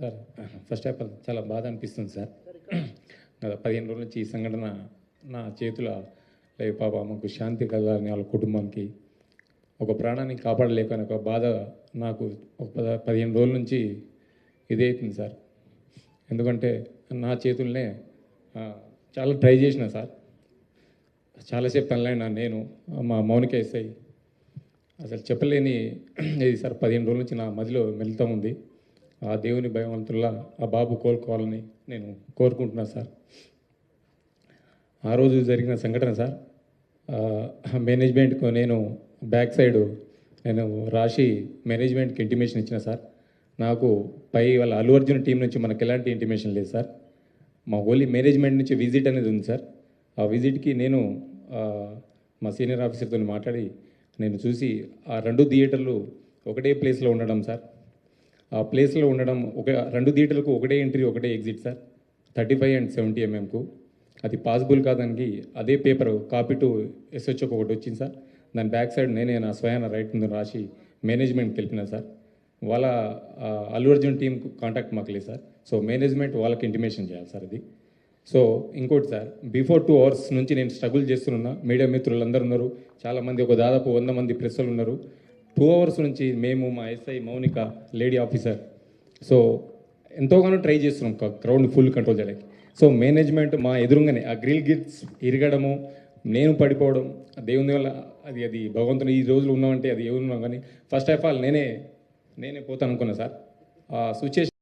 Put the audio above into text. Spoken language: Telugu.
సార్ ఫస్ట్ ఆఫ్ ఆల్ చాలా బాధ అనిపిస్తుంది సార్. గత 15 రోజుల నుంచి ఈ సంఘటన నా చేతుల లేవు. పాప మాకు శాంతి కలగాలని వాళ్ళ కుటుంబానికి ఒక ప్రాణాన్ని కాపాడలేకని ఒక బాధ నాకు ఒక 15 రోజుల నుంచి ఇదే అవుతుంది సార్. ఎందుకంటే నా చేతుల్నే చాలా ట్రై చేసిన సార్. చాలాసేపు తనలైనా నేను మా మౌనిక ఎస్ఐ అసలు చెప్పలేని ఇది సార్. 15 రోజుల నుంచి నా మదిలో మెలుతా ఉంది. ఆ దేవుని భగవంతుల్లా ఆ బాబు కోలుకోవాలని నేను కోరుకుంటున్నాను సార్. ఆ రోజు జరిగిన సంఘటన సార్, మేనేజ్మెంట్కు నేను బ్యాక్ సైడ్ నేను రాసి మేనేజ్మెంట్కి ఇంటిమేషన్ ఇచ్చిన సార్. నాకు పై వాళ్ళ అల్లు అర్జున్ టీం నుంచి మనకు ఎలాంటి ఇంటిమేషన్ లేదు సార్. మా ఓన్లీ మేనేజ్మెంట్ నుంచి విజిట్ అనేది ఉంది సార్. ఆ విజిట్కి నేను మా సీనియర్ ఆఫీసర్తో మాట్లాడి నేను చూసి ఆ 2 థియేటర్లు ఒకటే ప్లేస్లో ఉండడం సార్. ఆ ప్లేస్లో ఉండడం 2 థియేటర్లకు ఒకటే ఎంట్రీ ఒకటే ఎగ్జిట్ సార్. 35 and 70 mm అది పాసిబుల్ కాదానికి అదే పేపర్ కాపీ టు ఎస్హెచ్ఓకి ఒకటి వచ్చింది సార్. దాని బ్యాక్ సైడ్ నేనే నా స్వయాన రైట్ ముందు రాసి మేనేజ్మెంట్కి వెళ్ళినా సార్. వాళ్ళ అల్లు అర్జున్ టీంకు కాంటాక్ట్ మాకు లేదు సార్. సో మేనేజ్మెంట్ వాళ్ళకి ఇంటిమేషన్ చేయాలి సార్ ఇది. సో ఇంకోటి సార్, బిఫోర్ 2 hours నుంచి నేను స్ట్రగుల్ చేస్తున్నా. మీడియా మిత్రులు అందరూ ఉన్నారు, చాలామంది, ఒక దాదాపు 100 మంది ప్రెస్సులు ఉన్నారు. 2 hours నుంచి మేము, మా SI Mounika lady officer, so ఎంతోగానో ట్రై చేస్తున్నాం క్రౌడ్ ఫుల్ కంట్రోల్ చేయడానికి. సో మేనేజ్మెంట్ మా ఎదురుగానే ఆ గ్రిల్ గిట్స్ ఇరగడము, నేను పడిపోవడం, దేవుని వల్ల అది భగవంతుని ఈ రోజులు ఉన్నామంటే అది ఎవరున్నాం. కానీ ఫస్ట్ ఆఫ్ ఆల్ నేనే పోతాను అనుకున్నా సార్. ఆ సిచ్యుయేషన్